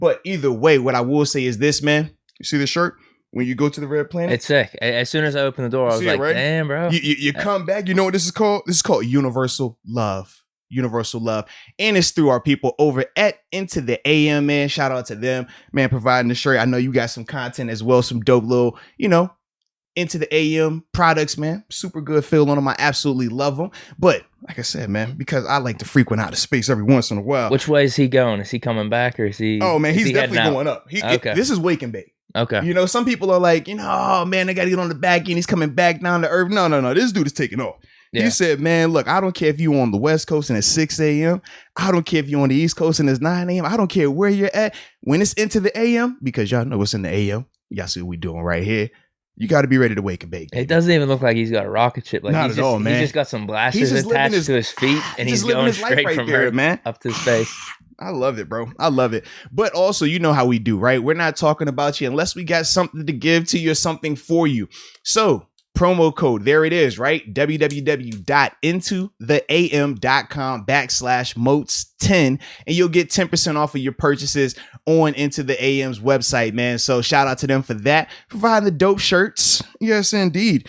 But either way, what I will say is this, man. You see the shirt? When you go to the Red Planet? It's sick. As soon as I opened the door, I was like, right? Damn, bro. You come back. You know what this is called? This is called Universal Love. Universal Love. And it's through our people over at Into the AM, man. Shout out to them, man, providing the shirt. I know you got some content as well. Some dope little, Into the AM products, man. Super good feel on them. I absolutely love them. But like I said, man, because I like to frequent out of space every once in a while. Which way is he going? Is he coming back or is he? Oh, man, he's definitely going up. Okay. This is wake and bake. Okay. Some people are like, oh man, they got to get on the back end. He's coming back down to earth. No. This dude is taking off. Yeah. He said, man, look, I don't care if you're on the West Coast and it's 6 a.m. I don't care if you're on the East Coast and it's 9 a.m. I don't care where you're at. When it's into the AM, because y'all know what's in the AM. Y'all see what we doing right here. You got to be ready to wake and bake. It doesn't even look like he's got a rocket ship. Like Not at all, man. He's just got some blasters attached to his feet, and he's going straight from Earth, man, up to space. I love it, bro. I love it. But also, you know how we do, right? We're not talking about you unless we got something to give to you or something for you. So, promo code, there it is, right? www.intotheam.com/moats10, and you'll get 10% off of your purchases on Into the AM's website, man. So shout out to them for that, providing the dope shirts. Yes, indeed.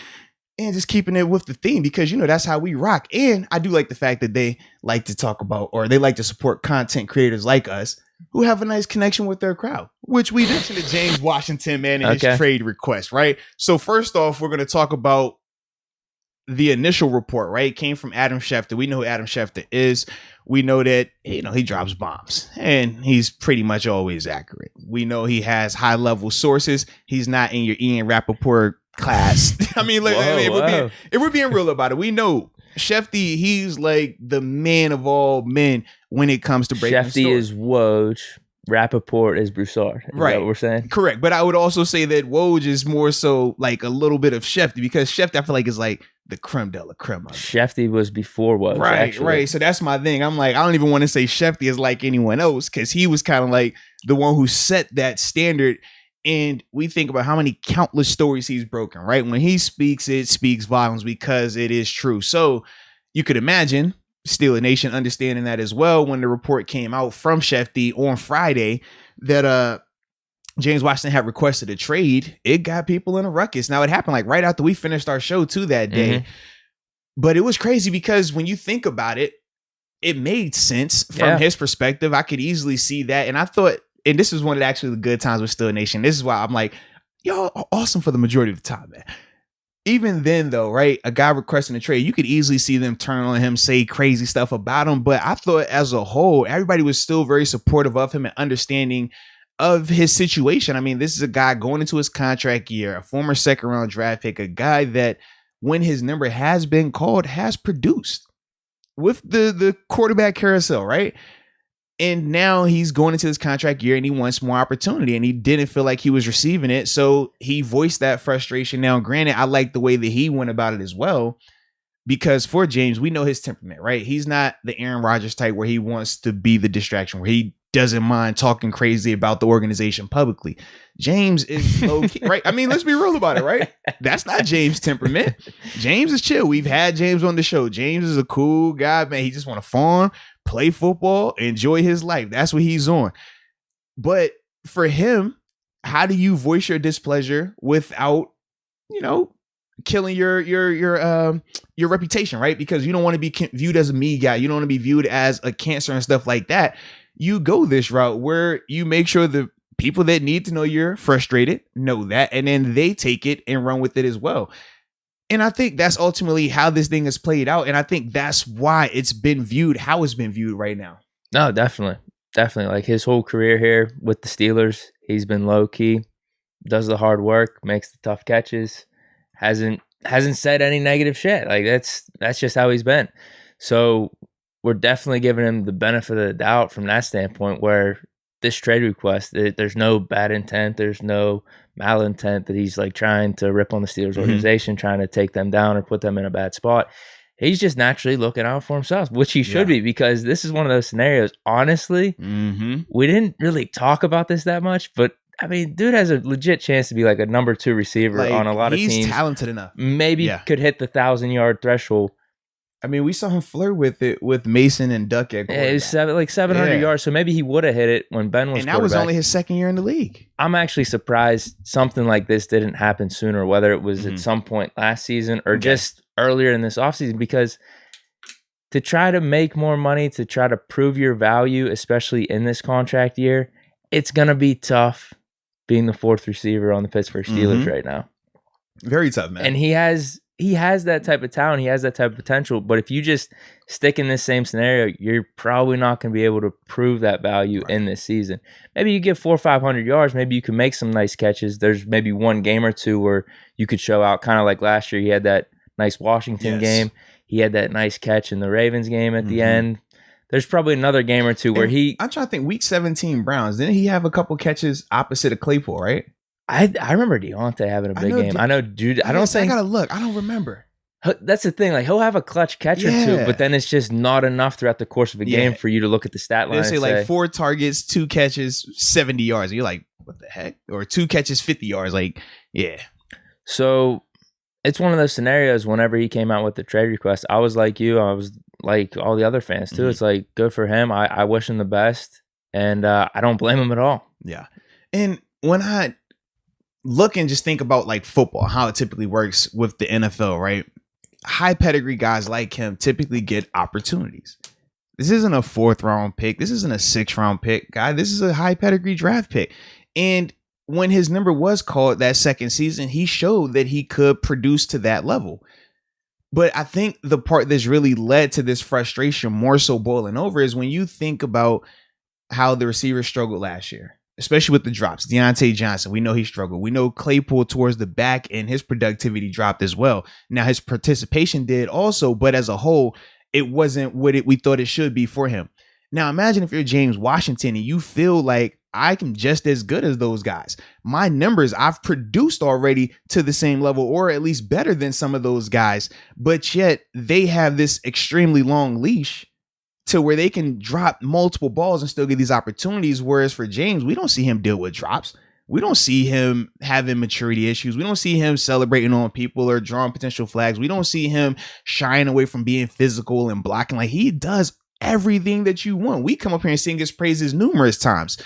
And just keeping it with the theme because, that's how we rock. And I do like the fact that they like to talk about, or they like to support content creators like us who have a nice connection with their crowd, which we mentioned to James Washington, man, and his trade request, right? So first off, we're going to talk about the initial report, right? It came from Adam Schefter. We know who Adam Schefter is. We know that, he drops bombs and he's pretty much always accurate. We know he has high level sources. He's not in your Ian Rappaport class. I mean, if we're being real about it, we know Shefty, he's like the man of all men when it comes to breaking Shefty is Woj, Rappaport is Broussard. Is that what we're saying? Correct. But I would also say that Woj is more so like a little bit of Shefty because Shefty, I feel like, is like the creme de la creme. Shefty was before Woj. Right. So that's my thing. I'm like, I don't even want to say Shefty is like anyone else because he was kind of like the one who set that standard. And we think about how many countless stories he's broken, right? When he speaks, it speaks volumes because it is true. So you could imagine Steeler Nation understanding that as well when the report came out from Shefty on Friday that James Washington had requested a trade. It got people in a ruckus. Now, it happened like right after we finished our show too that day. Mm-hmm. But it was crazy because when you think about it, it made sense from his perspective. I could easily see that. And I thought, and this was one of the good times with Steeler Nation. This is why I'm like, y'all are awesome for the majority of the time, man. Even then, though, right, a guy requesting a trade, you could easily see them turn on him, say crazy stuff about him. But I thought as a whole, everybody was still very supportive of him and understanding of his situation. I mean, this is a guy going into his contract year, a former second-round draft pick, a guy that when his number has been called, has produced with the quarterback carousel, right? And now he's going into this contract year and he wants more opportunity and he didn't feel like he was receiving it. So he voiced that frustration. Now, granted, I like the way that he went about it as well, because for James, we know his temperament, right? He's not the Aaron Rodgers type where he wants to be the distraction, where he doesn't mind talking crazy about the organization publicly. James is low key, right? I mean, let's be real about it, right? That's not James' temperament. James is chill. We've had James on the show. James is a cool guy, man. He just want to farm, play football, enjoy his life. That's what he's on. But for him, how do you voice your displeasure without, killing your reputation, right? Because you don't want to be viewed as a me guy. You don't want to be viewed as a cancer and stuff like that. You go this route where you make sure the people that need to know you're frustrated know that, and then they take it and run with it as well. And I think that's ultimately how this thing has played out. And I think that's why it's been viewed how it's been viewed right now. No, definitely. Definitely. Like his whole career here with the Steelers, he's been low key, does the hard work, makes the tough catches, hasn't said any negative shit. Like that's just how he's been. So we're definitely giving him the benefit of the doubt from that standpoint, where this trade request, there's no bad intent, there's no malintent that he's like trying to rip on the Steelers organization, trying to take them down or put them in a bad spot. He's just naturally looking out for himself, which he should be, because this is one of those scenarios. Honestly, we didn't really talk about this that much, but I mean, dude has a legit chance to be like a number 2 receiver on a lot of teams. He's talented enough. Maybe could hit the 1,000-yard threshold. I mean, we saw him flirt with it with Mason and Duck at quarterback. It was 700 yards, so maybe he would have hit it when Ben was and that was only his second year in the league. I'm actually surprised something like this didn't happen sooner, whether it was at some point last season or just earlier in this offseason, because to try to make more money, to try to prove your value, especially in this contract year, it's going to be tough being the fourth receiver on the Pittsburgh Steelers right now. Very tough, man. And he has that type of talent. He has that type of potential. But if you just stick in this same scenario, you're probably not going to be able to prove that value in this season. Maybe you get 400 or 500 yards. Maybe you can make some nice catches. There's maybe one game or two where you could show out, kind of like last year. He had that nice Washington game. He had that nice catch in the Ravens game at the end. There's probably another game or two where I'm trying to think, week 17 Browns. Didn't he have a couple catches opposite of Claypool, right? I remember Deontay having a big game. I know Juju. I gotta look. I don't remember. That's the thing. Like, he'll have a clutch catch or two, but then it's just not enough throughout the course of a game for you to look at the stat line. They say like 4 targets, 2 catches, 70 yards. And you're like, what the heck? Or 2 catches, 50 yards. Like, yeah. So it's one of those scenarios. Whenever he came out with the trade request, I was like you. I was like all the other fans too. It's like, good for him. I wish him the best, and I don't blame him at all. Yeah. And when I look and just think about like football, how it typically works with the NFL, right? High pedigree guys like him typically get opportunities. This isn't a 4th round pick. This isn't a 6th round pick, guy. This is a high pedigree draft pick. And when his number was called that second season, he showed that he could produce to that level. But I think the part that's really led to this frustration more so boiling over is when you think about how the receivers struggled last year, especially with the drops. Deontay Johnson, we know he struggled. We know Claypool towards the back and his productivity dropped as well. Now his participation did also, but as a whole, it wasn't what we thought it should be for him. Now imagine if you're James Washington and you feel like I'm just as good as those guys. My numbers, I've produced already to the same level or at least better than some of those guys, but yet they have this extremely long leash to where they can drop multiple balls and still get these opportunities. Whereas for James, we don't see him deal with drops. We don't see him having maturity issues. We don't see him celebrating on people or drawing potential flags. We don't see him shying away from being physical and blocking. Like, he does everything that you want. We come up here and sing his praises numerous times.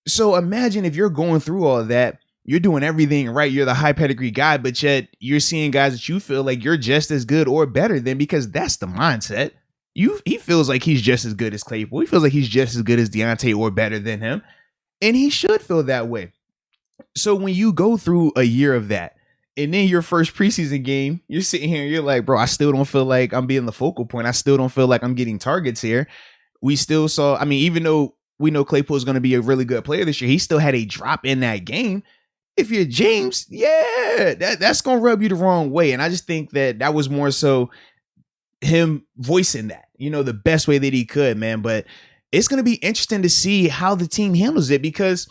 So imagine if you're going through all of that, you're doing everything right. You're the high pedigree guy, but yet you're seeing guys that you feel like you're just as good or better than, because that's the mindset. He feels like he's just as good as Claypool. He feels like he's just as good as Deontay or better than him. And he should feel that way. So when you go through a year of that, and then your first preseason game, you're sitting here and you're like, bro, I still don't feel like I'm being the focal point. I still don't feel like I'm getting targets here. We still saw, I mean, even though we know Claypool is going to be a really good player this year, he still had a drop in that game. If you're James, that's going to rub you the wrong way. And I just think that was more so him voicing that, the best way that he could, man. But it's going to be interesting to see how the team handles it, because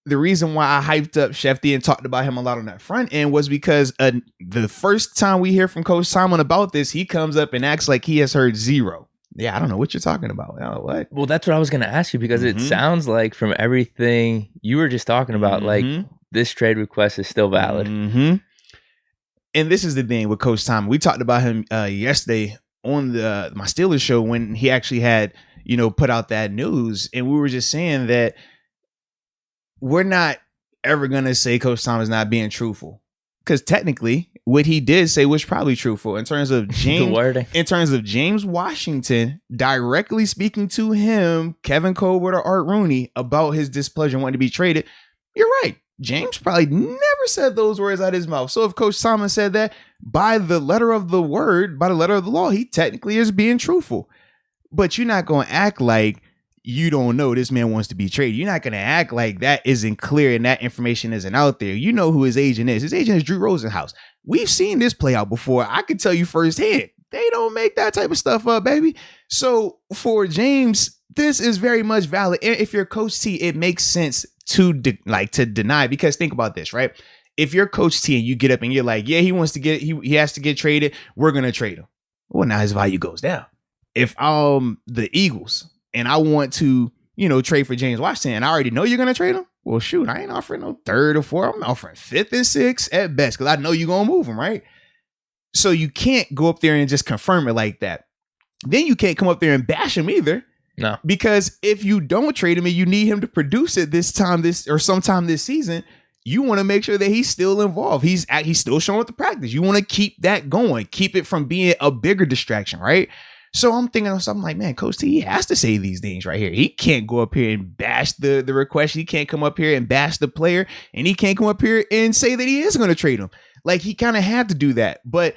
the reason why I hyped up Shefty and talked about him a lot on that front end was because the first time we hear from Coach Tomlin about this, he comes up and acts like he has heard zero. Yeah, I don't know what you're talking about. What? Well, that's what I was going to ask you, because it sounds like from everything you were just talking about, like this trade request is still valid. And this is the thing with Coach Tomlin. We talked about him yesterday on my Steelers show when he actually had, put out that news. And we were just saying that we're not ever going to say Coach Tomlin is not being truthful, because technically what he did say was probably truthful in terms of James Washington directly speaking to him, Kevin Colbert or Art Rooney, about his displeasure wanting to be traded. You're right. James probably never said those words out of his mouth. So if Coach Tomlin said that, by the letter of the law, he technically is being truthful. But you're not going to act like you don't know this man wants to be traded. You're not going to act like that isn't clear and that information isn't out there. You know who his agent is. His agent is Drew Rosenhaus. We've seen this play out before. I can tell you firsthand, they don't make that type of stuff up, baby. So for James, this is very much valid. And if you're Coach T, it makes sense to deny, because think about this, right? If you're Coach T and you get up and you're like, yeah, he has to get traded, we're going to trade him. Well, now his value goes down. If I'm the Eagles and I want to, trade for James Washington, and I already know you're going to trade him, well, shoot, I ain't offering no 3rd or 4th. I'm offering 5th and 6th at best, because I know you're going to move him, right? So you can't go up there and just confirm it like that. Then you can't come up there and bash him either. No. Because if you don't trade him and you need him to produce it sometime this season, you want to make sure that he's still involved. He's still showing up to practice. You want to keep that going. Keep it from being a bigger distraction, right? So I'm thinking of something like, man, Coach T, he has to say these things right here. He can't go up here and bash the request. He can't come up here and bash the player. And he can't come up here and say that he is going to trade him. Like, he kind of had to do that. But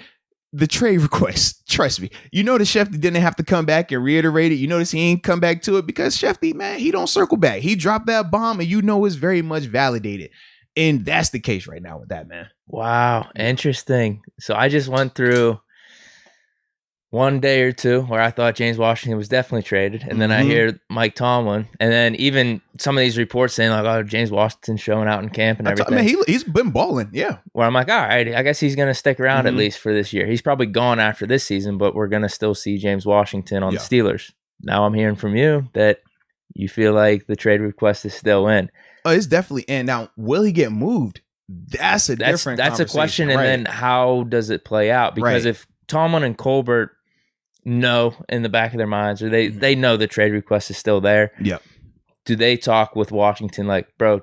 the trade request, trust me, you notice Shefty didn't have to come back and reiterate it. You notice he ain't come back to it because Shefty, man, he don't circle back. He dropped that bomb and it's very much validated. And that's the case right now with that, man. Wow. Interesting. So I just went through one day or two where I thought James Washington was definitely traded. And then I hear Mike Tomlin. And then even some of these reports saying like, oh, James Washington's showing out in camp and everything. Man, he's been balling. Yeah. Where I'm like, all right, I guess he's going to stick around at least for this year. He's probably gone after this season, but we're going to still see James Washington on the Steelers. Now I'm hearing from you that you feel like the trade request is still in. Oh, it's definitely in. Now, will he get moved? That's a different That's a question. And then how does it play out? Because if Tomlin and Colbert know in the back of their minds, or they know the trade request is still there. Yep. Do they talk with Washington like, bro,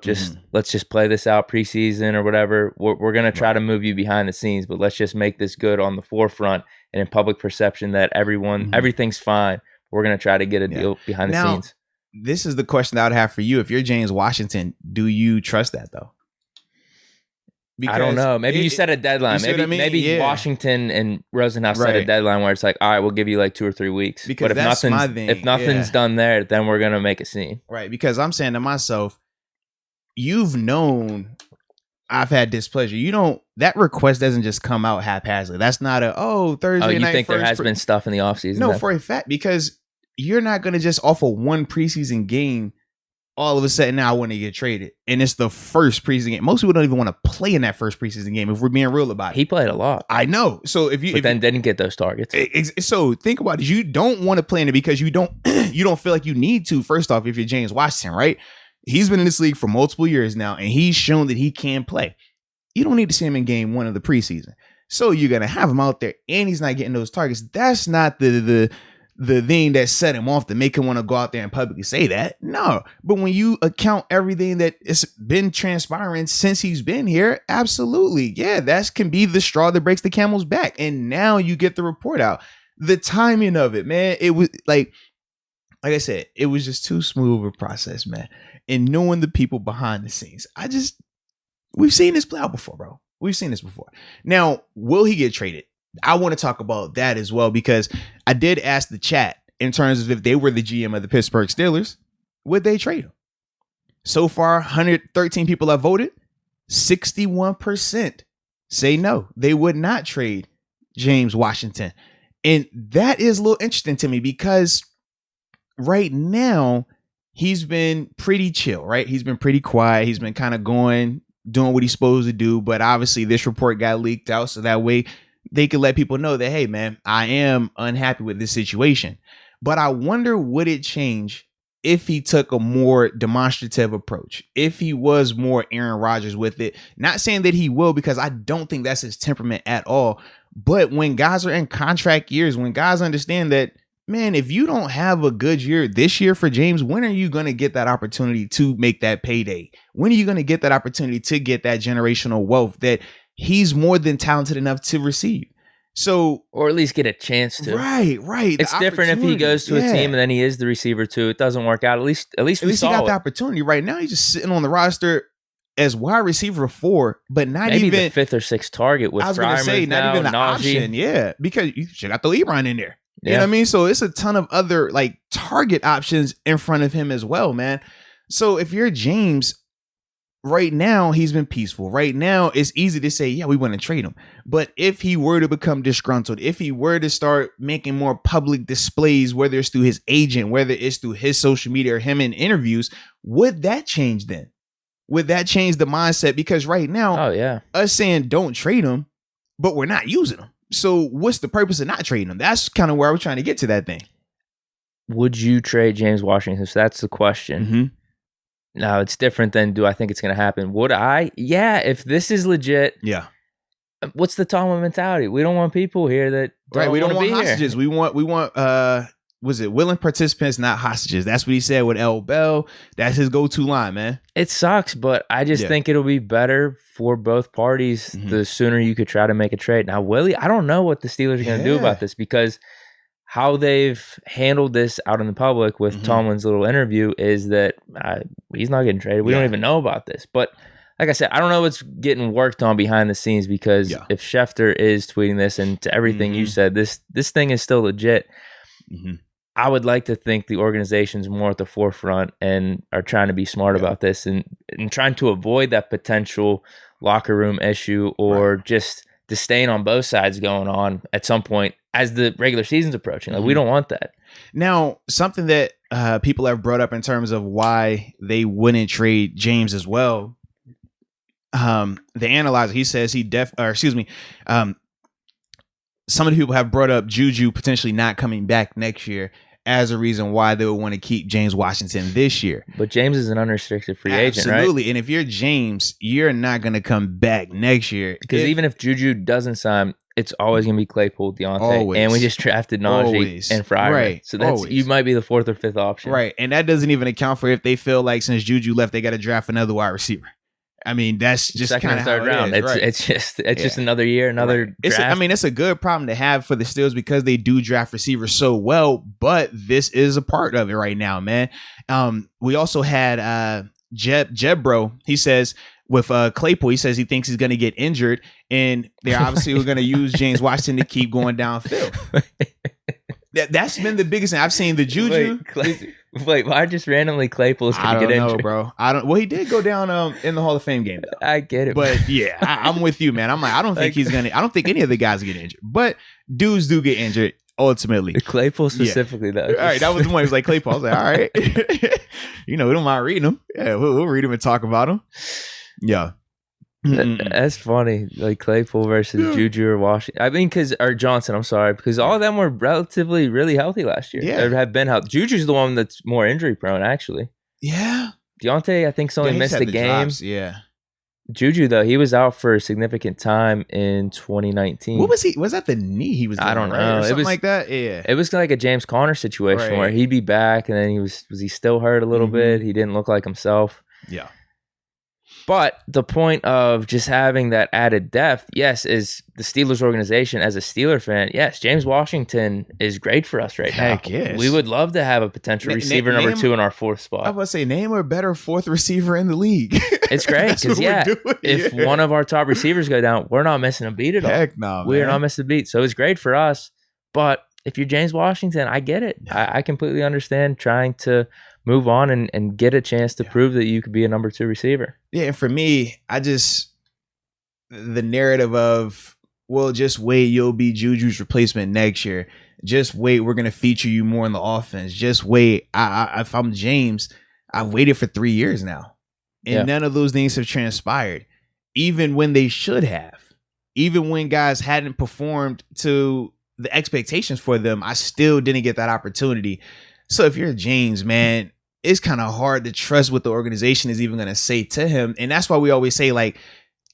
let's just play this out preseason or whatever. We're going to try to move you behind the scenes, but let's just make this good on the forefront and in public perception that everything's fine. We're going to try to get a deal behind the scenes. This is the question that I would have for you. If you're James Washington, do you trust that though? Because I don't know. Maybe you set a deadline. Maybe Washington and Rosenhaus set a deadline where it's like, all right, we'll give you like 2 or 3 weeks. Because but if nothing's done there, then we're gonna make a scene. Right. Because I'm saying to myself, you've known I've had displeasure. That request doesn't just come out haphazardly. That's not Thursday night. You think there has been stuff in the offseason? No, for a fact, because you're not gonna just offer one preseason game. All of a sudden now I want to get traded. And it's the first preseason game. Most people don't even want to play in that first preseason game if we're being real about it. He played a lot. I know. So then didn't get those targets. So think about it. You don't want to play in it because you don't feel like you need to, first off, if you're James Washington, right? He's been in this league for multiple years now, and he's shown that he can play. You don't need to see him in game 1 of the preseason. So you're going to have him out there, and he's not getting those targets. That's not the thing that set him off to make him want to go out there and publicly say that. No. But when you account everything that has been transpiring since he's been here, absolutely. Yeah, that can be the straw that breaks the camel's back. And now you get the report out. The timing of it, man, it was like I said, it was just too smooth of a process, man. And knowing the people behind the scenes, we've seen this play out before, bro. We've seen this before. Now, will he get traded? I want to talk about that as well, because I did ask the chat in terms of if they were the GM of the Pittsburgh Steelers, would they trade him? So far, 113 people have voted. 61% say no, they would not trade James Washington. And that is a little interesting to me because right now he's been pretty chill, right? He's been pretty quiet. He's been kind of doing what he's supposed to do. But obviously this report got leaked out, so that way they could let people know that, hey, man, I am unhappy with this situation. But I wonder, would it change if he took a more demonstrative approach, if he was more Aaron Rodgers with it? Not saying that he will, because I don't think that's his temperament at all. But when guys are in contract years, when guys understand that, man, if you don't have a good year this year for James, when are you going to get that opportunity to make that payday? When are you going to get that opportunity to get that generational wealth that he's more than talented enough to receive? So, or at least get a chance to. Right. It's different if he goes to a team and then he is the receiver too. It doesn't work out. At least he got the opportunity. Right now, he's just sitting on the roster as wide receiver 4, but maybe the 5th or 6th target with. I was going to say not even the option. Yeah, because you should got the Ebron in there. You know what I mean? So it's a ton of other like target options in front of him as well, man. So if you're James, right now he's been peaceful. Right now it's easy to say, yeah, we want to trade him. But if he were to become disgruntled, if he were to start making more public displays, whether it's through his agent, whether it's through his social media or him in interviews, would that change then? Would that change the mindset? Because right now, us saying don't trade him, but we're not using him. So what's the purpose of not trading him? That's kind of where I was trying to get to that thing. Would you trade James Washington? So that's the question. Mm-hmm. Now, it's different than do I think it's going to happen? Would I? Yeah, if this is legit. Yeah. what's the Tomlin mentality? We don't want people here that right. We don't want be hostages. Here. We want was it willing participants, not hostages? That's what he said with L. Bell. That's his go-to line, man. It sucks, but I just think it'll be better for both parties the sooner you could try to make a trade. Now, Willie, I don't know what the Steelers are going to do about this, because how they've handled this out in the public with Tomlin's little interview is that he's not getting traded. We don't even know about this. But like I said, I don't know what's getting worked on behind the scenes, because if Schefter is tweeting this, and to everything you said, this thing is still legit. I would like to think the organization's more at the forefront and are trying to be smart about this, and trying to avoid that potential locker room issue, or just disdain on both sides going on at some point as the regular season's approaching. Like, we don't want that. Now, something that people have brought up in terms of why they wouldn't trade James as well. The analyzer, he says some of the people have brought up Juju potentially not coming back next year as a reason why they would want to keep James Washington this year. But James is an unrestricted free agent, right? Absolutely. And if you're James, you're not going to come back next year. Because even if Juju doesn't sign, it's always going to be Claypool, Deontay. Always. And we just drafted Najee and Fryer. Right. So you might be the fourth or fifth option. Right. And that doesn't even account for if they feel like since Juju left, they got to draft another wide receiver. I mean, that's just second or third round. It's just another year, another draft. It's a good problem to have for the Steelers, because they do draft receivers so well, but this is a part of it right now, man. We also had Jebro. He says with Claypool, he says he thinks he's going to get injured, and they're obviously going to use James Washington to keep going downfield. That's been the biggest thing. I've seen the Juju. Wait, why just randomly Claypool's going to get injured? Bro. Well, he did go down in the Hall of Fame game, though. I get it. But yeah, I'm with you, man. I'm like, I don't think I don't think any of the guys get injured. But dudes do get injured ultimately. Claypool specifically, though. All right, that was the one. He was like, Claypool. I was like, all right. We don't mind reading them. Yeah, we'll read them and talk about them. Yeah. That's funny. Like Claypool versus Juju or Washington. I mean, or Johnson, I'm sorry. Because all of them were relatively really healthy last year. Yeah. Or have been healthy. Juju's the one that's more injury prone, actually. Yeah. Deontay, I think, only missed a game. Drops. Yeah. Juju, though, he was out for a significant time in 2019. What was he? Was that the knee he was doing? I don't know. Or something like that? Yeah. It was like a James Conner situation where he'd be back, and then he was he still hurt a little bit? He didn't look like himself. Yeah. But the point of just having that added depth, yes, is the Steelers organization as a Steeler fan. Yes, James Washington is great for us right now. Heck yes. We would love to have a potential receiver number 2 in our fourth spot. I was about to say, name a better fourth receiver in the league. It's great because, if one of our top receivers go down, we're not missing a beat at all. Heck no, we're not missing a beat. So it's great for us. But if you're James Washington, I get it. I completely understand trying to move on and get a chance to prove that you could be a number 2 receiver. Yeah, and for me, the narrative of, well, just wait, you'll be Juju's replacement next year. Just wait, we're going to feature you more in the offense. Just wait. If I'm James, I've waited for 3 years now. And none of those things have transpired, even when they should have. Even when guys hadn't performed to the expectations for them, I still didn't get that opportunity. So if you're James, man, it's kind of hard to trust what the organization is even going to say to him. And that's why we always say, like,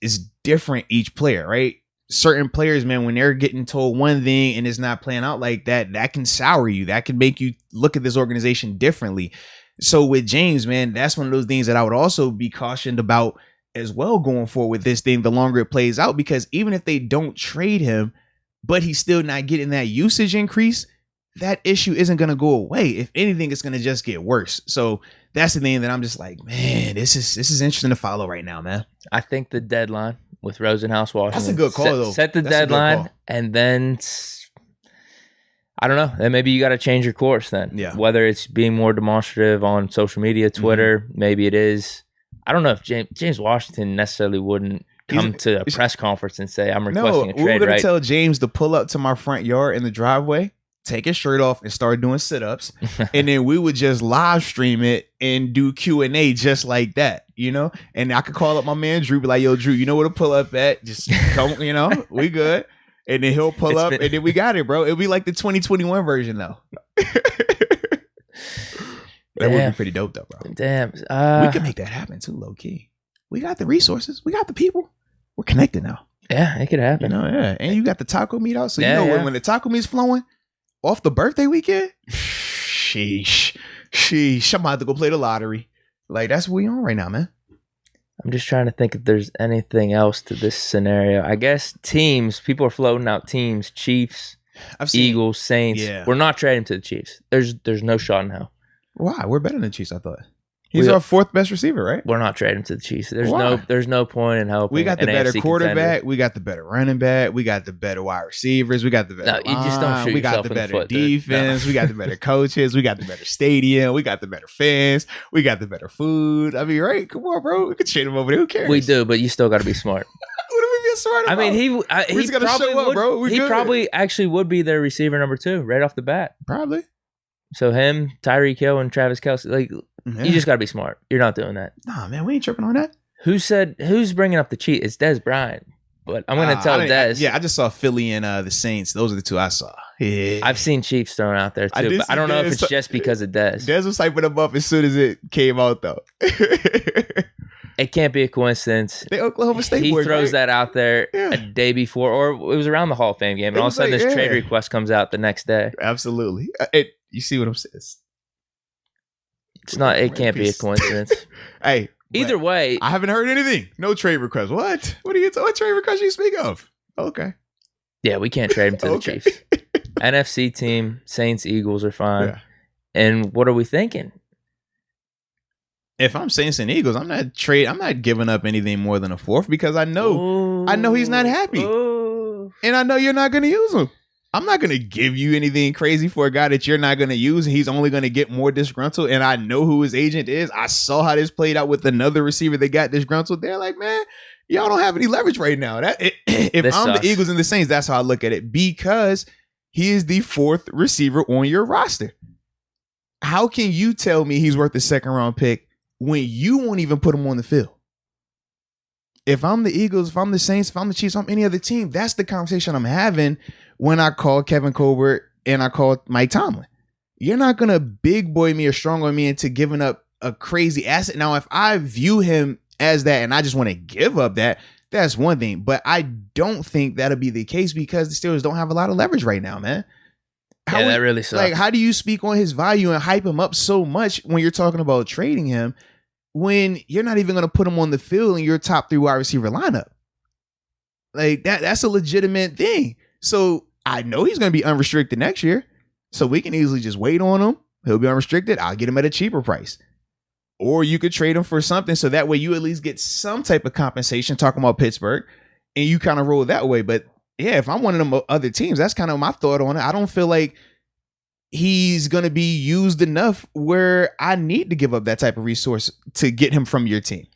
it's different each player, right? Certain players, man, when they're getting told one thing and it's not playing out like that, that can sour you. That can make you look at this organization differently. So with James, man, that's one of those things that I would also be cautioned about as well going forward with this thing, the longer it plays out, because even if they don't trade him, but he's still not getting that usage increase, that issue isn't going to go away. If anything, it's going to just get worse. So that's the thing that I'm just like, man, this is interesting to follow right now, man. I think the deadline with Rosenhaus, Washington. That's a good call, though. Set the deadline, and then I don't know. Then maybe you got to change your course then. Yeah. Whether it's being more demonstrative on social media, Twitter, maybe it is. I don't know if James Washington necessarily wouldn't come to a press conference and say, I'm requesting a trade, we're going right? to tell James to pull up to my front yard in the driveway, take his shirt off and start doing sit-ups. And then we would just live stream it and do Q&A just like that, you know? And I could call up my man Drew, be like, yo, Drew, you know where to pull up at? Just come, you know, we good. And then he'll pull up and then we got it, bro. It'll be like the 2021 version, though. That would be pretty dope, though, bro. Damn. We can make that happen, too, low-key. We got the resources. We got the people. We're connected now. Yeah, it could happen. Yeah. And you got the taco meat out. So, when the taco meat's flowing off the birthday weekend, sheesh. I'm about to go play the lottery. Like, that's what we on right now, man. I'm just trying to think if there's anything else to this scenario. I guess teams, people are floating out teams, Chiefs, Eagles, Saints. Yeah. We're not trading to the Chiefs. There's no shot in hell. Why? We're better than the Chiefs, I thought. He's our fourth best receiver, right? We're not trading to the Chiefs. There's no point in helping. We got the better AFC quarterback. contender. We got the better running back. We got the better wide receivers. We got the better you just don't shoot we got yourself the in the better foot, dude. defense. We got the better coaches. We got the better stadium. We got the better fans. We got the better food. I mean, right? Come on, bro. We can trade him over there. Who cares? We do, but you still got to be smart. What are we being smart about? I mean, he got to show up, bro. He probably actually would be their receiver number 2 right off the bat. Probably. So him, Tyreek Hill, and Travis Kelce, like. Yeah. You just got to be smart. You're not doing that. Nah, man, we ain't tripping on that. Who's bringing up the cheat? It's Dez Bryant. But I'm going to tell Dez. I just saw Philly and the Saints. Those are the two I saw. Yeah. I've seen Chiefs thrown out there too, but I don't know if it's just because of Dez. Dez was hyping them up as soon as it came out, though. It can't be a coincidence. The Oklahoma State He boys, throws right? that out there a day before, or it was around the Hall of Fame game, and all of a sudden this trade request comes out the next day. Absolutely. You see what I'm saying? It's not. It can't be a coincidence. Hey, either way, I haven't heard anything. No trade request. What? What trade request you speak of? Okay. Yeah, we can't trade him to the Chiefs. NFC team, Saints, Eagles are fine. Yeah. And what are we thinking? If I'm Saints and Eagles, I'm not giving up anything more than a 4th because I know he's not happy, and I know you're not going to use him. I'm not going to give you anything crazy for a guy that you're not going to use. He's only going to get more disgruntled. And I know who his agent is. I saw how this played out with another receiver that got disgruntled. They're like, man, y'all don't have any leverage right now. If I'm the Eagles and the Saints, that's how I look at it, because he is the 4th receiver on your roster. How can you tell me he's worth the 2nd round pick when you won't even put him on the field? If I'm the Eagles, if I'm the Saints, if I'm the Chiefs, if I'm any other team, that's the conversation I'm having when I call Kevin Colbert and I call Mike Tomlin. You're not going to big boy me or strong on me into giving up a crazy asset. Now, if I view him as that and I just want to give up that, that's one thing. But I don't think that'll be the case because the Steelers don't have a lot of leverage right now, man. That really sucks. Like, how do you speak on his value and hype him up so much when you're talking about trading him when you're not even going to put him on the field in your top 3 wide receiver lineup? Like, that's a legitimate thing. So I know he's going to be unrestricted next year. So we can easily just wait on him. He'll be unrestricted. I'll get him at a cheaper price. Or you could trade him for something so that way you at least get some type of compensation, talking about Pittsburgh, and you kind of roll that way. But yeah, if I'm one of them other teams, that's kind of my thought on it. I don't feel like he's going to be used enough where I need to give up that type of resource to get him from your team.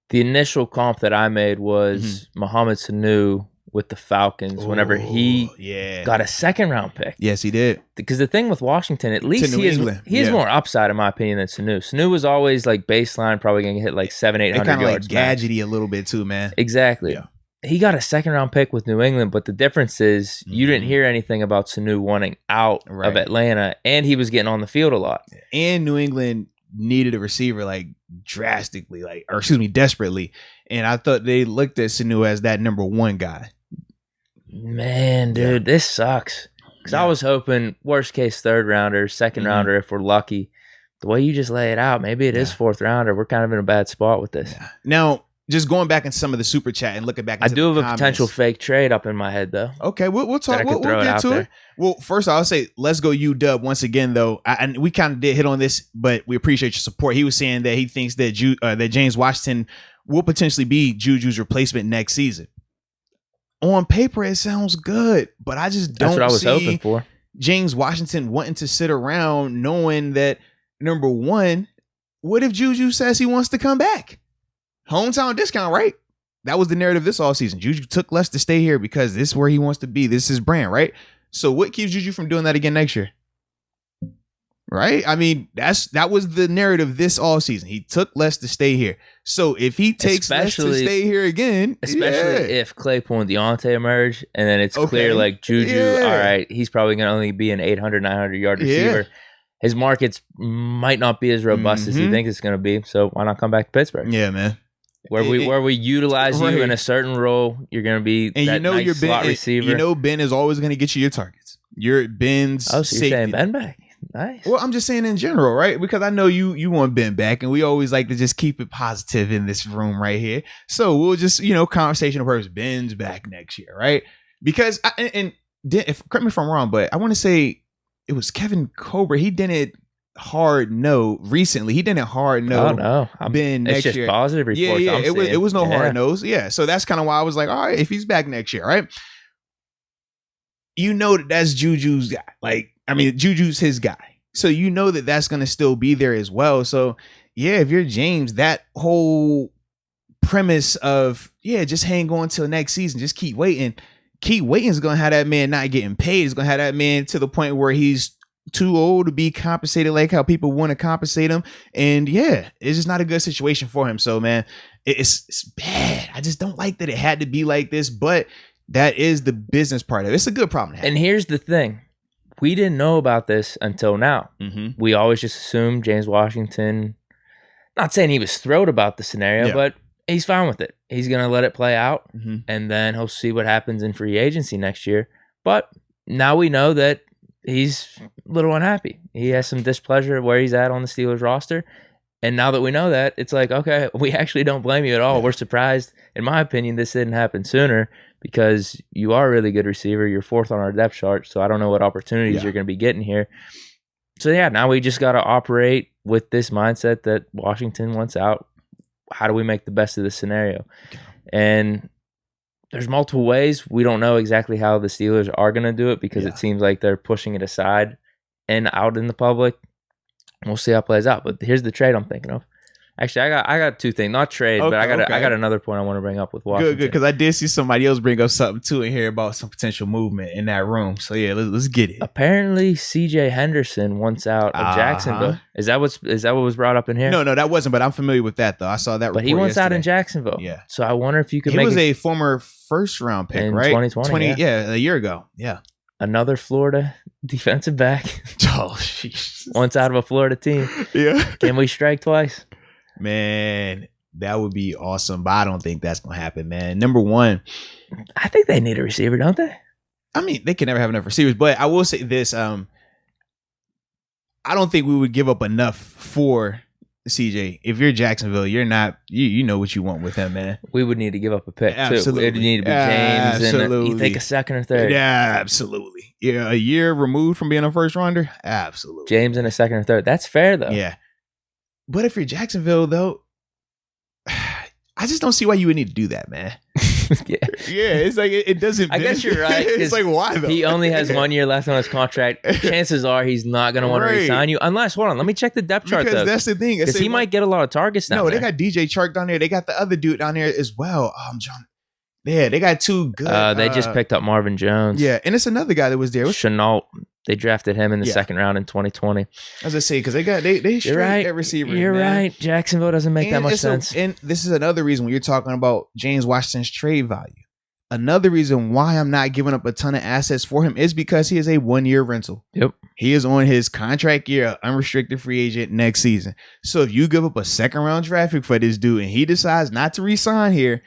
The initial comp that I made was Mohamed Sanu with the Falcons whenever he got a 2nd round pick. Yes, he did. Because the thing with Washington, at least he has more upside in my opinion than Sanu. Sanu was always like baseline, probably going to hit like 700-800 yards. Kind of like gadgety a little bit too, man. Exactly. Yeah. He got a 2nd round pick with New England, but the difference is you didn't hear anything about Sanu wanting out of Atlanta, and he was getting on the field a lot. And New England needed a receiver like desperately. And I thought they looked at Sanu as that number 1 guy. Man, dude, this sucks. Because I was hoping worst case 3rd rounder, 2nd rounder if we're lucky. The way you just lay it out, maybe it is 4th rounder. We're kind of in a bad spot with this. Yeah. Now, just going back in some of the super chat and looking back into I do have the a comments. potential fake trade up in my head, though. Okay, we'll talk. We'll get to it. Well, first I'll say let's go UW once again, though. And we kind of did hit on this, but we appreciate your support. He was saying that he thinks that that James Washington will potentially be Juju's replacement next season. On paper, it sounds good, but I just don't see That's what I was hoping for. James Washington wanting to sit around knowing that, number one, what if Juju says he wants to come back? Hometown discount, right? That was the narrative this offseason. Juju took less to stay here because this is where he wants to be. This is his brand, right? So what keeps Juju from doing that again next year? Right? I mean, that was the narrative this offseason. He took less to stay here. So if he takes less to stay here again, especially if Claypool and Deontay emerge, and then it's clear like Juju, all right, he's probably going to only be an 800, 900-yard receiver. Yeah. His markets might not be as robust as he thinks it's going to be. So why not come back to Pittsburgh? Yeah, man. where we utilize Right. you in a certain role. You're going to be And that you know nice your slot Ben, receiver. you know Ben is always going to get you your targets. Your Ben's oh, so you're safety. saying Ben back? Nice. Well, I'm just saying in general, right? Because I know you want Ben back, and we always like to just keep it positive in this room right here. So we'll just, conversational purpose. Ben's back next year, right? Because correct me if I'm wrong, but I want to say it was Kevin Cobra. He didn't hard no recently. He didn't hard no. Oh no, Ben it's next just year. positive reports. Yeah. I'm It seeing. was no Yeah. hard nose. Yeah. So that's kind of why I was like, all right, if he's back next year, right? You know that's Juju's guy. Juju's his guy. So you know that's going to still be there as well. So yeah, if you're James, that whole premise of, just hang on till next season, just keep waiting. Keep waiting is going to have that man not getting paid. It's going to have that man to the point where he's too old to be compensated like how people want to compensate him. And yeah, it's just not a good situation for him. So man, it's bad. I just don't like that it had to be like this, but that is the business part of it. It's a good problem to have. And here's the thing. We didn't know about this until now. Mm-hmm. We always just assumed James Washington, not saying he was thrilled about the scenario, but he's fine with it. He's going to let it play out, and then he'll see what happens in free agency next year. But now we know that he's a little unhappy. He has some displeasure where he's at on the Steelers roster. And now that we know that, it's like, okay, we actually don't blame you at all. Yeah. We're surprised. In my opinion, this didn't happen sooner because you are a really good receiver. You're fourth on our depth chart, so I don't know what opportunities you're going to be getting here. So, yeah, now we just got to operate with this mindset that Washington wants out. How do we make the best of this scenario? Okay. And there's multiple ways. We don't know exactly how the Steelers are going to do it because it seems like they're pushing it aside and out in the public. We'll see how it plays out. But here's the trade I'm thinking of. Actually, I got two things. Not trade, but I got another point I want to bring up with Washington. Good, because I did see somebody else bring up something too in here about some potential movement in that room. So yeah, let's get it. Apparently, C.J. Henderson wants out of Jacksonville. Is that what was brought up in here? No, that wasn't. But I'm familiar with that though. I saw that. But he wants out in Jacksonville. Yeah. So I wonder if you could. He was a former first round pick, in right? 2020. A year ago. Yeah. Another Florida defensive back. Oh, jeez. Once out of a Florida team. Yeah. Can we strike twice? Man, that would be awesome. But I don't think that's going to happen, man. Number one. I think they need a receiver, don't they? I mean, they can never have enough receivers. But I will say this. I don't think we would give up enough for CJ. If you're Jacksonville, you're not. You know what you want with him, man. We would need to give up a pick, absolutely. Too. It would need to be James. Absolutely. And you take a second or third. Yeah, absolutely. Yeah, a year removed from being a first rounder. Absolutely. James in a second or third. That's fair, though. Yeah. But if you're Jacksonville, though, I just don't see why you would need to do that, man. Yeah, it's like it doesn't. I guess you're right. It's like, why though? He only has 1 year left on his contract. Chances are he's not going to want to resign you, unless hold on. Let me check the depth chart though. That's the thing. Because he might get a lot of targets now. No, they got DJ Chark down there. They got the other dude down there as well. John. Yeah, they got two good. They just picked up Marvin Jones. Yeah, and it's another guy that was there. Chenault. They drafted him in the second round in 2020. As I say, because they straight that receiver. You're right. Jacksonville doesn't make that much sense. And this is another reason when you're talking about James Washington's trade value. Another reason why I'm not giving up a ton of assets for him is because he is a 1 year rental. Yep. He is on his contract year, unrestricted free agent next season. So if you give up a second round draft pick for this dude and he decides not to re-sign here,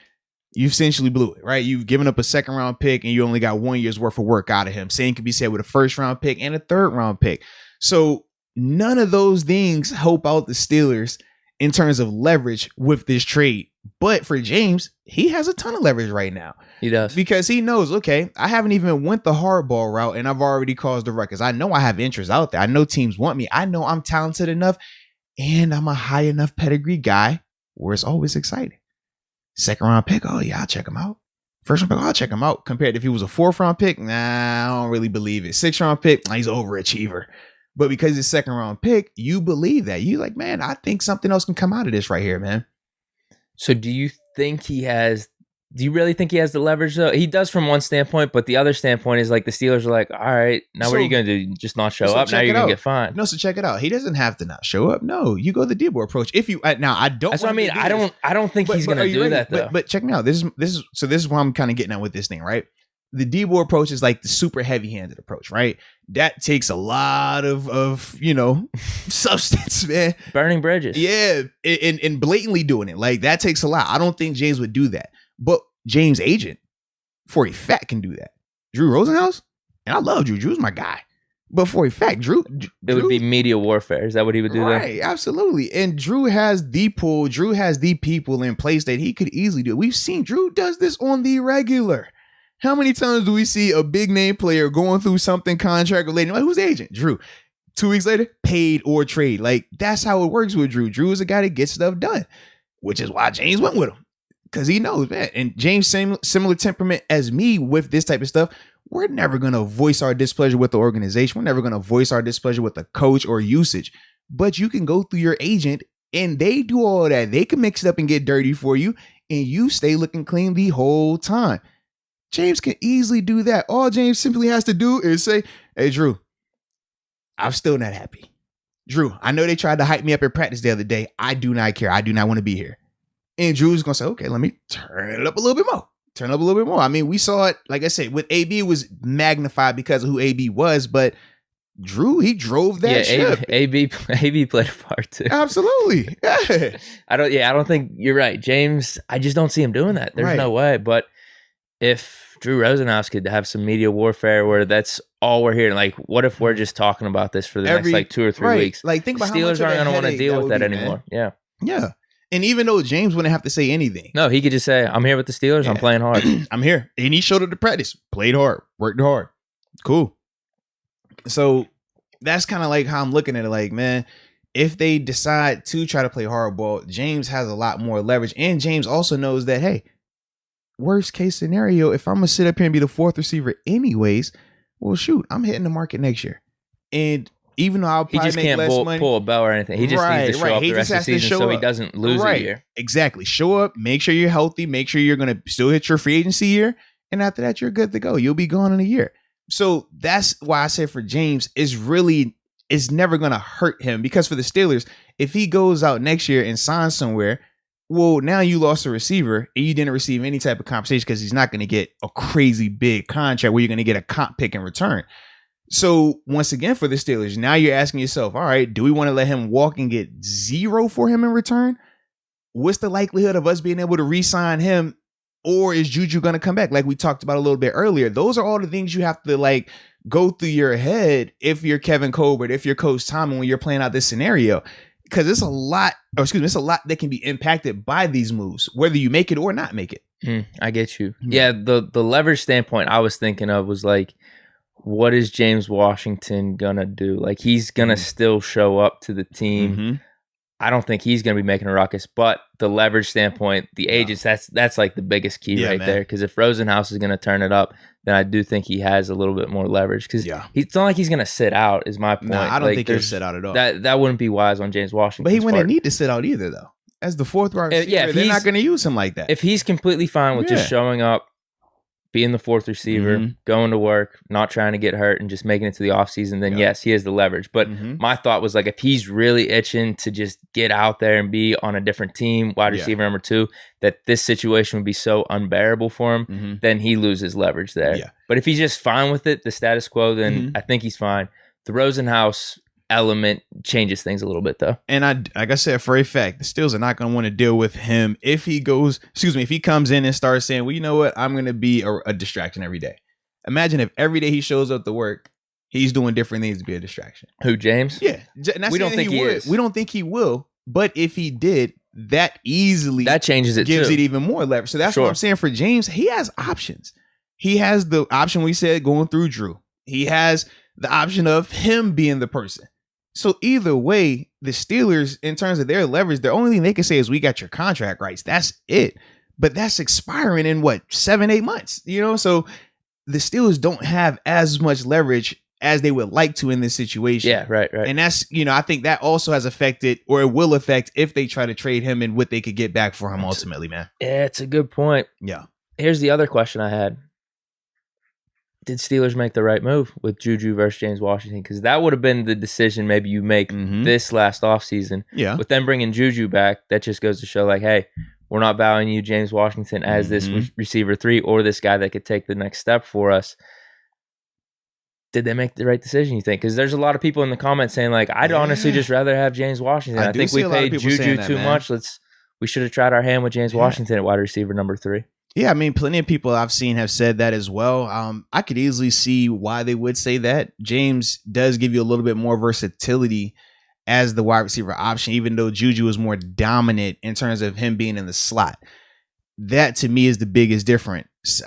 you essentially blew it, right? You've given up a second round pick and you only got 1 year's worth of work out of him. Same can be said with a first round pick and a third round pick. So none of those things help out the Steelers in terms of leverage with this trade. But for James, he has a ton of leverage right now. He does. Because he knows, okay, I haven't even went the hardball route and I've already caused the ruckus. I know I have interest out there. I know teams want me. I know I'm talented enough and I'm a high enough pedigree guy where it's always exciting. Second round pick, oh yeah, I'll check him out. First round pick, I'll check him out. Compared to if he was a fourth round pick, nah, I don't really believe it. Sixth round pick, he's an overachiever. But because it's second round pick, you believe that. You like, man, I think something else can come out of this right here, man. So do you really think he has the leverage though? He does from one standpoint, but the other standpoint is like the Steelers are like, all right, now what are you going to do? Just not show up? Now you're going to get fined. No, so check it out. He doesn't have to not show up. No, you go the Debo approach. If you now, I don't. That's what I mean. I don't think he's going to do that though. But check me out. This is what I'm kind of getting at with this thing, right? the Debo approach is like the super heavy-handed approach, right? That takes a lot of substance, man. Burning bridges. Yeah, and blatantly doing it. Like, that takes a lot. I don't think James would do that. But James' agent, for a fact, can do that. Drew Rosenhaus, and I love Drew. Drew's my guy. But for a fact, Drew, it would be media warfare. Is that what he would do? Right, absolutely. And Drew has the pull. Drew has the people in place that he could easily do. We've seen Drew does this on the regular. How many times do we see a big name player going through something contract related? Like, who's the agent? Drew. 2 weeks later, paid or trade. Like, that's how it works with Drew. Drew is a guy that gets stuff done, which is why James went with him, because he knows, man. And James, similar temperament as me with this type of stuff. We're never going to voice our displeasure with the organization. We're never going to voice our displeasure with the coach or usage. But you can go through your agent and they do all that. They can mix it up and get dirty for you, and you stay looking clean the whole time. James can easily do that. All James simply has to do is say, hey, Drew, I'm still not happy. Drew, I know they tried to hype me up in practice the other day. I do not care. I do not want to be here. And Drew's going to say, okay, let me turn it up a little bit more. Turn up a little bit more. I mean, we saw it, like I said, with AB, it was magnified because of who AB was, but Drew, he drove that ship. AB played a part too. Absolutely. Yeah. I don't think you're right. James, I just don't see him doing that. There's no way. But if Drew Rosenhaus could have some media warfare where that's all we're hearing, like, what if we're just talking about this for the next like 2 or 3 weeks? Like, think about Steelers aren't going to want to deal with that anymore. Man. Yeah. And even though James wouldn't have to say anything. No, he could just say, I'm here with the Steelers. Yeah. I'm playing hard. I'm here. And he showed up to practice. Played hard. Worked hard. Cool. So that's kind of like how I'm looking at it. Like, man, if they decide to try to play hardball, James has a lot more leverage. And James also knows that, hey, worst case scenario, if I'm going to sit up here and be the fourth receiver anyways, well, shoot, I'm hitting the market next year. And even though I'll probably make less money. He just can't pull a bell or anything. He just needs to show up the rest of the season so he doesn't lose a year. Exactly. Show up, make sure you're healthy, make sure you're going to still hit your free agency year. And after that, you're good to go. You'll be gone in a year. So that's why I say for James, it's never going to hurt him, because for the Steelers, if he goes out next year and signs somewhere, well, now you lost a receiver and you didn't receive any type of compensation because he's not going to get a crazy big contract where you're going to get a comp pick in return. So once again, for the Steelers, now you're asking yourself, all right, do we want to let him walk and get zero for him in return? What's the likelihood of us being able to re-sign him? Or is Juju going to come back like we talked about a little bit earlier? Those are all the things you have to like go through your head if you're Kevin Colbert, if you're Coach Tomlin, when you're playing out this scenario. Because it's a lot that can be impacted by these moves, whether you make it or not make it. I get you. Yeah, the leverage standpoint I was thinking of was like, what is James Washington gonna do? Like, he's gonna still show up to the team. Mm-hmm. I don't think he's gonna be making a ruckus, but the leverage standpoint, the agents, that's like the biggest key right there. Because if Rosenhaus is gonna turn it up, then I do think he has a little bit more leverage. Because it's not like he's gonna sit out, is my point. No, I don't think he'll sit out at all. That wouldn't be wise on James Washington. But he wouldn't need to sit out either, though. As the fourth wide receiver, they're not gonna use him like that. If he's completely fine with just showing up, being the fourth receiver, going to work, not trying to get hurt, and just making it to the offseason, then yes, he has the leverage. But my thought was like, if he's really itching to just get out there and be on a different team, wide receiver number 2, that this situation would be so unbearable for him, then he loses leverage there. Yeah. But if he's just fine with it, the status quo, then I think he's fine. The Rosenhaus element changes things a little bit, though. And like I said, for a fact, the Steelers are not going to want to deal with him if he comes in and starts saying, well, you know what, I'm going to be a distraction every day. Imagine if every day he shows up to work, he's doing different things to be a distraction. Who, James? Yeah. We don't think he is. We don't think he will. But if he did, that changes it, gives too. It even more leverage. So that's what I'm saying for James. He has options. He has the option we said going through Drew. He has the option of him being the person. So either way, the Steelers, in terms of their leverage, the only thing they can say is we got your contract rights. That's it. But that's expiring in 7-8 months, So the Steelers don't have as much leverage as they would like to in this situation. Yeah, right. And that's, I think that also has affected, or it will affect, if they try to trade him and what they could get back for him ultimately, man. Yeah, it's a good point. Yeah. Here's the other question I had. Did Steelers make the right move with Juju versus James Washington? Because that would have been the decision maybe you make this last offseason. Yeah. With them bringing Juju back, that just goes to show like, hey, we're not valuing you, James Washington, as this receiver 3 or this guy that could take the next step for us. Did they make the right decision, you think? Because there's a lot of people in the comments saying, like, I'd honestly just rather have James Washington. I think we paid Juju too much. We should have tried our hand with James Washington at wide receiver number 3. Yeah, I mean, plenty of people I've seen have said that as well. I could easily see why they would say that. James does give you a little bit more versatility as the wide receiver option, even though Juju is more dominant in terms of him being in the slot. That, to me, is the biggest difference.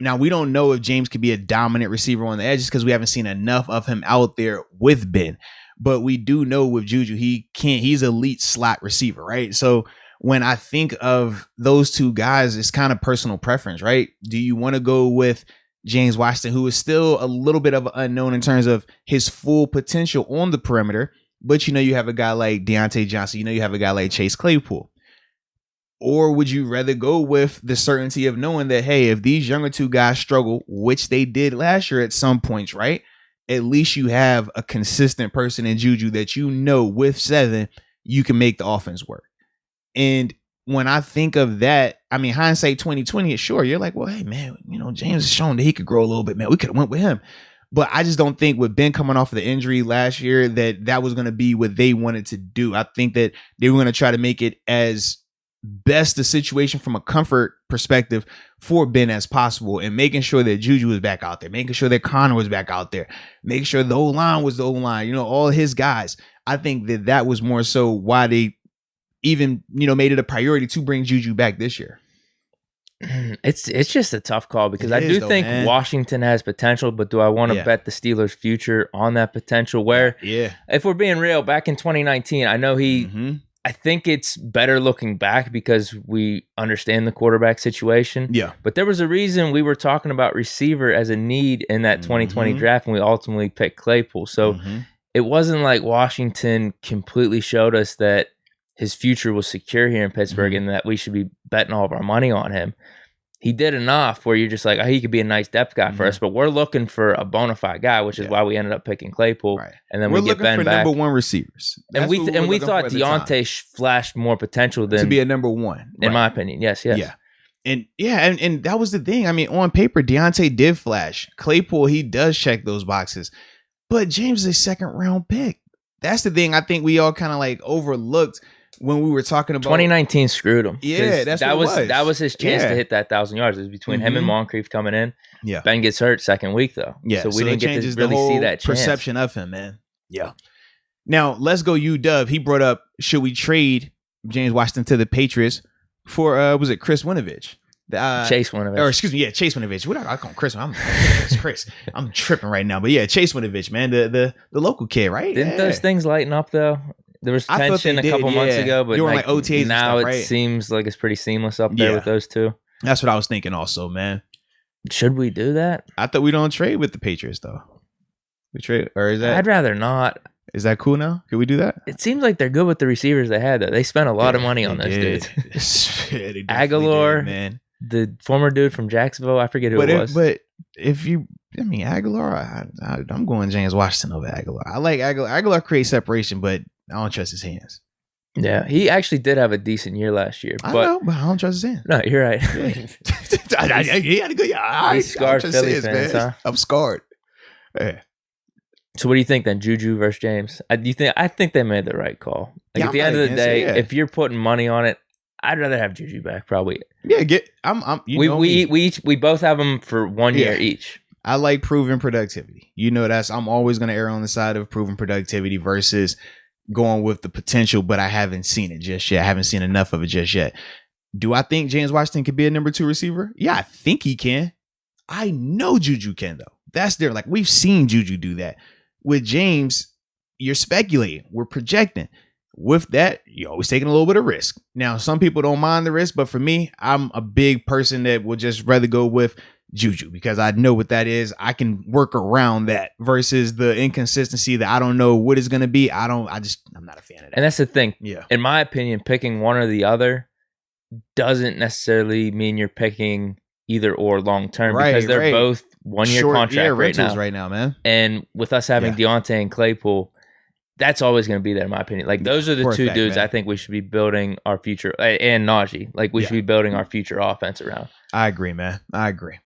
Now, we don't know if James could be a dominant receiver on the edge just because we haven't seen enough of him out there with Ben. But we do know with Juju, he's elite slot receiver, right? So when I think of those two guys, it's kind of personal preference, right? Do you want to go with James Washington, who is still a little bit of an unknown in terms of his full potential on the perimeter, but you have a guy like Deontay Johnson, you have a guy like Chase Claypool? Or would you rather go with the certainty of knowing that, hey, if these younger two guys struggle, which they did last year at some points, right? At least you have a consistent person in Juju that with 7, you can make the offense work. And when I think of that, I mean, hindsight 2020, sure, you're like, well, hey, man, James has shown that he could grow a little bit, man. We could have went with him. But I just don't think with Ben coming off of the injury last year that was going to be what they wanted to do. I think that they were going to try to make it as best the situation from a comfort perspective for Ben as possible, and making sure that Juju was back out there, making sure that Connor was back out there, making sure the O-line was the O-line, all his guys. I think that was more so why they even, made it a priority to bring Juju back this year. It's just a tough call because I do think Washington has potential, but do I want to bet the Steelers' future on that potential? Where, if we're being real, back in 2019, I know I think it's better looking back because we understand the quarterback situation. Yeah. But there was a reason we were talking about receiver as a need in that 2020 draft, and we ultimately picked Claypool. So it wasn't like Washington completely showed us that his future was secure here in Pittsburgh and that we should be betting all of our money on him. He did enough where you're just like, oh, he could be a nice depth guy for us, but we're looking for a bona fide guy, which is why we ended up picking Claypool. Right. And then we get Ben back. Number 1 receivers. And we thought Deontay flashed more potential than to be a number 1, in my opinion. Yes. Yeah. And that was the thing. I mean, on paper, Deontay did flash. Claypool, he does check those boxes. But James is a 2nd round pick. That's the thing I think we all kind of like overlooked when we were talking about 2019 screwed him. Yeah, that was his chance to hit that 1,000 yards. It was between him and Moncrief coming in. Yeah, Ben gets hurt 2nd week though. Yeah, so we didn't get to really see that chance. Perception of him, man. Yeah. Now let's go. Dub. He brought up, should we trade James Washington to the Patriots for was it Chris Winovich? Chase Winovich. Or excuse me, Chase Winovich. What I call him Chris? It's Chris. I'm tripping right now, but Chase Winovich, man, the local kid, right? Didn't those things lighten up though? There was tension a couple months ago, but like OTAs now stuff, right? It seems like it's pretty seamless up there with those two. That's what I was thinking also, man. Should we do that? I thought we don't trade with the Patriots though. We trade, or is that? I'd rather not. Is that cool now? Can we do that? It seems like they're good with the receivers they had though. They spent a lot of money on those dudes. Aguilar, man. The former dude from Jacksonville, I forget who it was. But if you, Aguilar, I'm going James Washington over Aguilar. I like Aguilar. Aguilar creates separation, but I don't trust his hands. Yeah, he actually did have a decent year last year. I know, but I don't trust his hands. No, you're right. He had a good year. He's scarred Philly fans, huh? I'm scarred. Yeah. So what do you think then, Juju versus James? I think they made the right call. At the end of the day, if you're putting money on it, I'd rather have Juju back, probably. Yeah, we both have them for 1 year each. I like proven productivity. I'm always going to err on the side of proven productivity versus going with the potential, but I haven't seen it just yet. I haven't seen enough of it just yet. Do I think James Washington could be a number 2 receiver? Yeah, I think he can. I know Juju can though. That's there. Like we've seen Juju do that. With James, you're speculating. We're projecting. With that, you're always taking a little bit of risk. Now, some people don't mind the risk, but for me, I'm a big person that would just rather go with Juju because I know what that is. I can work around that versus the inconsistency that I don't know what it's going to be. I'm not a fan of that. And that's the thing. Yeah. In my opinion, picking one or the other doesn't necessarily mean you're picking either or long term because they're both 1 year contract right now, man. And with us having Deontay and Claypool, that's always going to be there, in my opinion. Like, those are the for a two fact, dudes man. I think we should be building our future, and Najee. Like, we should be building our future offense around. I agree, man. I agree.